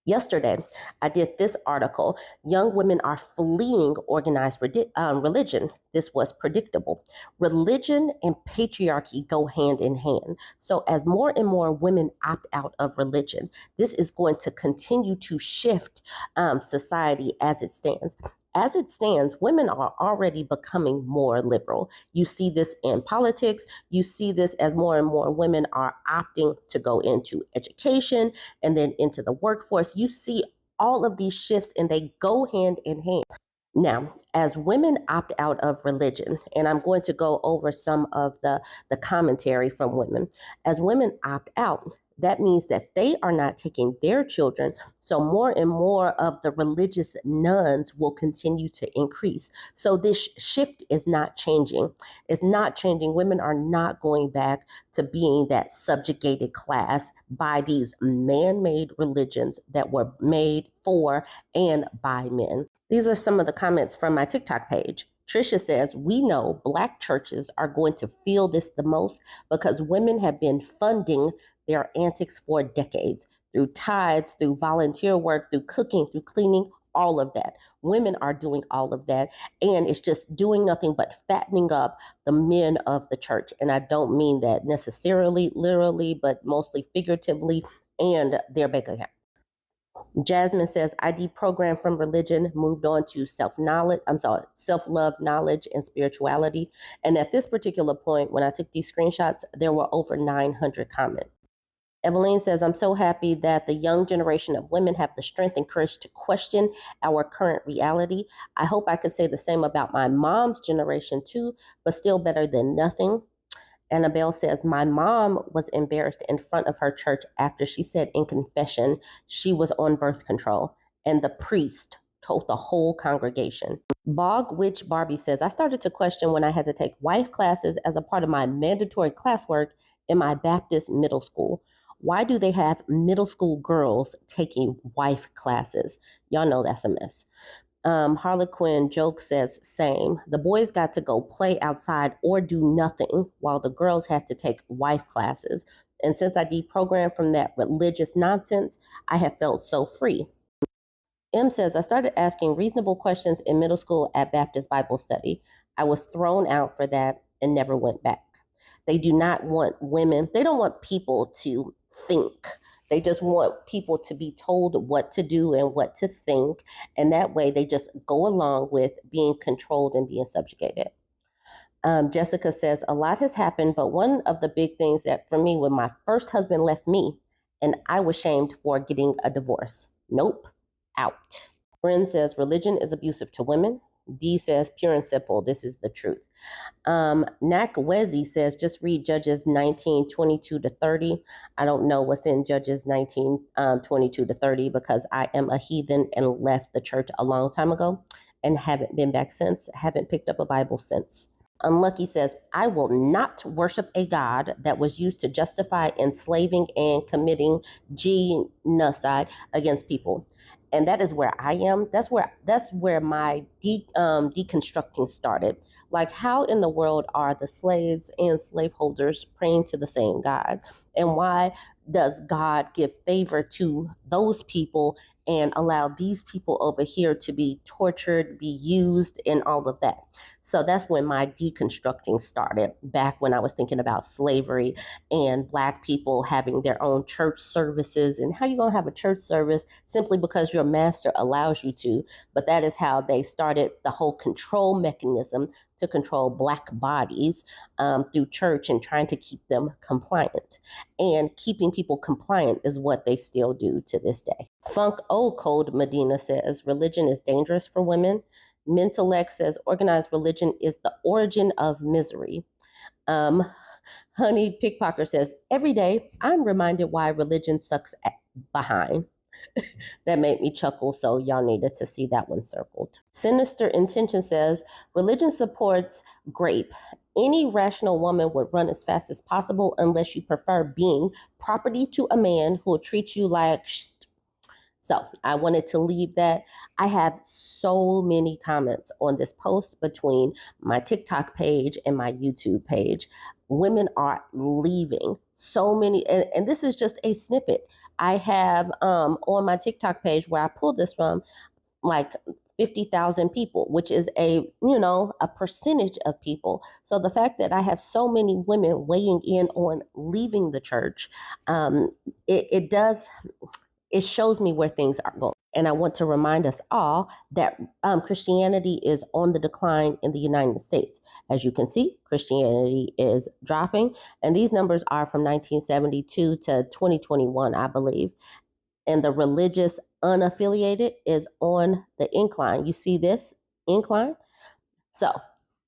Yesterday, I did this article. Young women are fleeing organized religion. This was predictable. Religion and patriarchy go hand in hand. So, as more and more women opt out of religion, this is going to continue to shift society as it stands. As it stands, women are already becoming more liberal. You see this in politics. You see this as more and more women are opting to go into education and then into the workforce. You see all of these shifts and they go hand in hand. Now, as women opt out of religion, and I'm going to go over some of the commentary from women, as women opt out, that means that they are not taking their children. So more and more of the religious nuns will continue to increase. So this shift is not changing. It's not changing. Women are not going back to being that subjugated class by these man-made religions that were made for and by men. These are some of the comments from my TikTok page. Trisha says, we know Black churches are going to feel this the most because women have been funding their antics for decades through tithes, through volunteer work, through cooking, through cleaning, all of that. Women are doing all of that. And it's just doing nothing but fattening up the men of the church. And I don't mean that necessarily literally, but mostly figuratively, and their bank account. Jasmine says, I deprogrammed from religion, moved on to self-love, knowledge, and spirituality. And at this particular point, when I took these screenshots, there were over 900 comments. Eveline says, I'm so happy that the young generation of women have the strength and courage to question our current reality. I hope I could say the same about my mom's generation too, but still better than nothing. Annabelle says, my mom was embarrassed in front of her church after she said in confession she was on birth control, and the priest told the whole congregation. Bog Witch Barbie says, I started to question when I had to take wife classes as a part of my mandatory classwork in my Baptist middle school. Why do they have middle school girls taking wife classes? Y'all know that's a mess. Harlequin Joke says, same. The boys got to go play outside or do nothing while the girls had to take wife classes. And since I deprogrammed from that religious nonsense, I have felt so free. M says, I started asking reasonable questions in middle school at Baptist Bible study. I was thrown out for that and never went back. They do not want women, they don't want people to think. They just want people to be told what to do and what to think. And that way they just go along with being controlled and being subjugated. Jessica says, a lot has happened, but one of the big things that for me, when my first husband left me and I was shamed for getting a divorce. Nope, out. Bryn says, religion is abusive to women. B says, pure and simple, this is the truth. Nakwezi says, just read Judges 19:22 to 30. I don't know what's in Judges 19:22 to 30 because I am a heathen and left the church a long time ago and haven't been back since, haven't picked up a Bible since. Unlucky says, I will not worship a God that was used to justify enslaving and committing genocide against people. And that is where I am. That's where my deconstructing started. Like, how in the world are the slaves and slaveholders praying to the same God? And why does God give favor to those people and allow these people over here to be tortured, be used, and all of that? So that's when my deconstructing started, back when I was thinking about slavery and Black people having their own church services. And how you going to have a church service simply because your master allows you to? But that is how they started the whole control mechanism to control Black bodies through church and trying to keep them compliant. And keeping people compliant is what they still do to this day. Funk Old Cold Medina says, religion is dangerous for women. Mentellect says, organized religion is the origin of misery. Honey Pickpocker says, every day I'm reminded why religion sucks behind. That made me chuckle, so y'all needed to see that one circled. Sinister Intention says, religion supports grape. Any rational woman would run as fast as possible unless you prefer being property to a man who will treat you like So I wanted to leave that. I have so many comments on this post between my TikTok page and my YouTube page. Women are leaving so many, and this is just a snippet. I have on my TikTok page where I pulled this from, like 50,000 people, which is a percentage of people. So the fact that I have so many women weighing in on leaving the church, um, it shows me where things are going. And I want to remind us all that Christianity is on the decline in the United States. As you can see, Christianity is dropping, and these numbers are from 1972 to 2021, I believe. And the religious unaffiliated is on the incline. You see this incline? So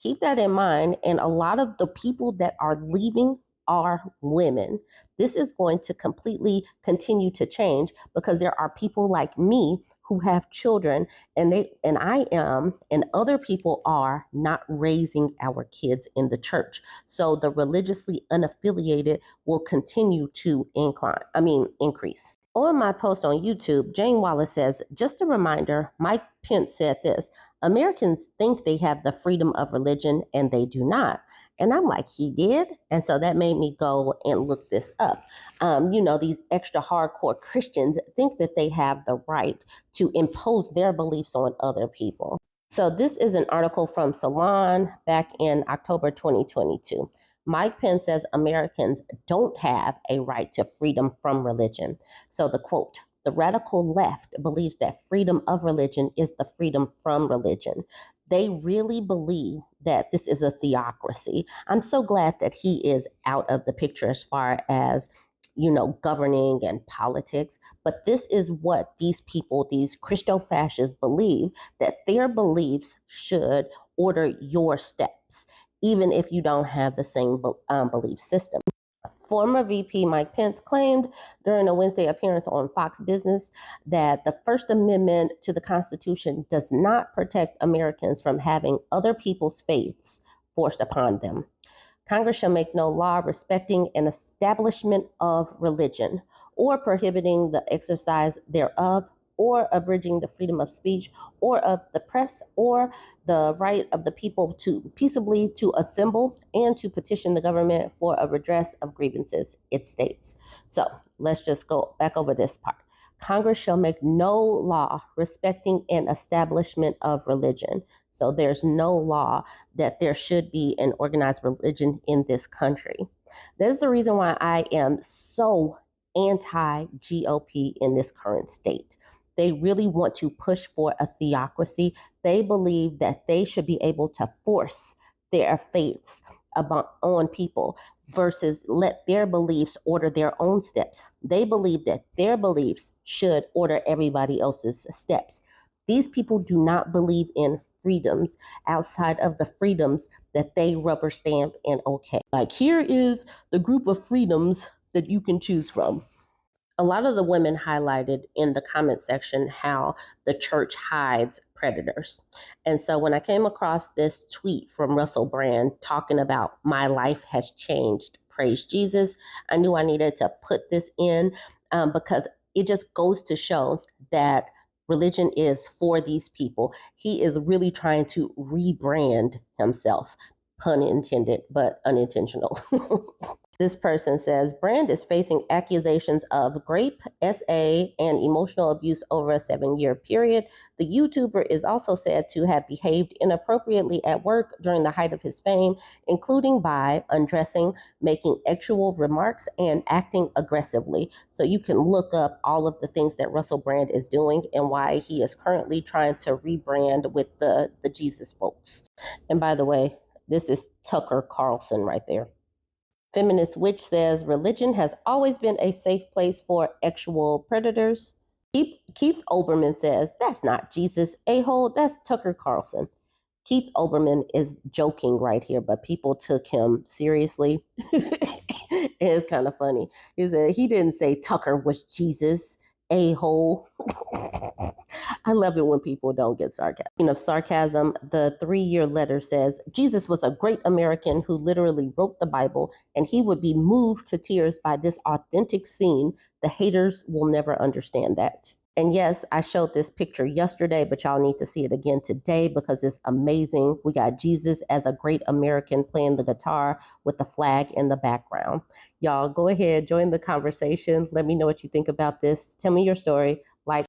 keep that in mind. And a lot of the people that are leaving are women. This is going to completely continue to change because there are people like me who have children, and I am and other people are not raising our kids in the church. So the religiously unaffiliated will continue to increase. On my post on YouTube, Jane Wallace says, just a reminder, Mike Pence said this: Americans think they have the freedom of religion and they do not. And I'm like, he did? And so that made me go and look this up. These extra hardcore Christians think that they have the right to impose their beliefs on other people. So this is an article from Salon back in October 2022. Mike Pence says Americans don't have a right to freedom from religion. So the quote, the radical left believes that freedom of religion is the freedom from religion. They really believe that this is a theocracy. I'm so glad that he is out of the picture as far as, governing and politics. But this is what these people, these Christo-fascists, believe, that their beliefs should order your steps, even if you don't have the same belief system. Former VP Mike Pence claimed during a Wednesday appearance on Fox Business that the First Amendment to the Constitution does not protect Americans from having other people's faiths forced upon them. Congress shall make no law respecting an establishment of religion or prohibiting the exercise thereof or abridging the freedom of speech or of the press or the right of the people to peaceably to assemble and to petition the government for a redress of grievances, it states. So let's just go back over this part. Congress shall make no law respecting an establishment of religion. So there's no law that there should be an organized religion in this country. That is the reason why I am so anti-GOP in this current state. They really want to push for a theocracy. They believe that they should be able to force their faiths on people versus let their beliefs order their own steps. They believe that their beliefs should order everybody else's steps. These people do not believe in freedoms outside of the freedoms that they rubber stamp and okay. Like, here is the group of freedoms that you can choose from. A lot of the women highlighted in the comment section how the church hides predators. And so when I came across this tweet from Russell Brand talking about my life has changed, praise Jesus, I knew I needed to put this in because it just goes to show that religion is for these people. He is really trying to rebrand himself, pun intended, but unintentional. This person says Brand is facing accusations of rape, SA, and emotional abuse over a 7-year period. The YouTuber is also said to have behaved inappropriately at work during the height of his fame, including by undressing, making sexual remarks, and acting aggressively. So you can look up all of the things that Russell Brand is doing and why he is currently trying to rebrand with the Jesus folks. And by the way, this is Tucker Carlson right there. Feminist Witch says religion has always been a safe place for sexual predators. Keith Olbermann says that's not Jesus, a-hole, that's Tucker Carlson. Keith Olbermann is joking right here, but people took him seriously. It's kind of funny. He said he didn't say Tucker was Jesus, a-hole. I love it when people don't get sarcasm. Sarcasm, the 3-year letter says, Jesus was a great American who literally wrote the Bible, and he would be moved to tears by this authentic scene. The haters will never understand that. And yes, I showed this picture yesterday, but y'all need to see it again today because it's amazing. We got Jesus as a great American playing the guitar with the flag in the background. Y'all go ahead, join the conversation. Let me know what you think about this. Tell me your story. Like,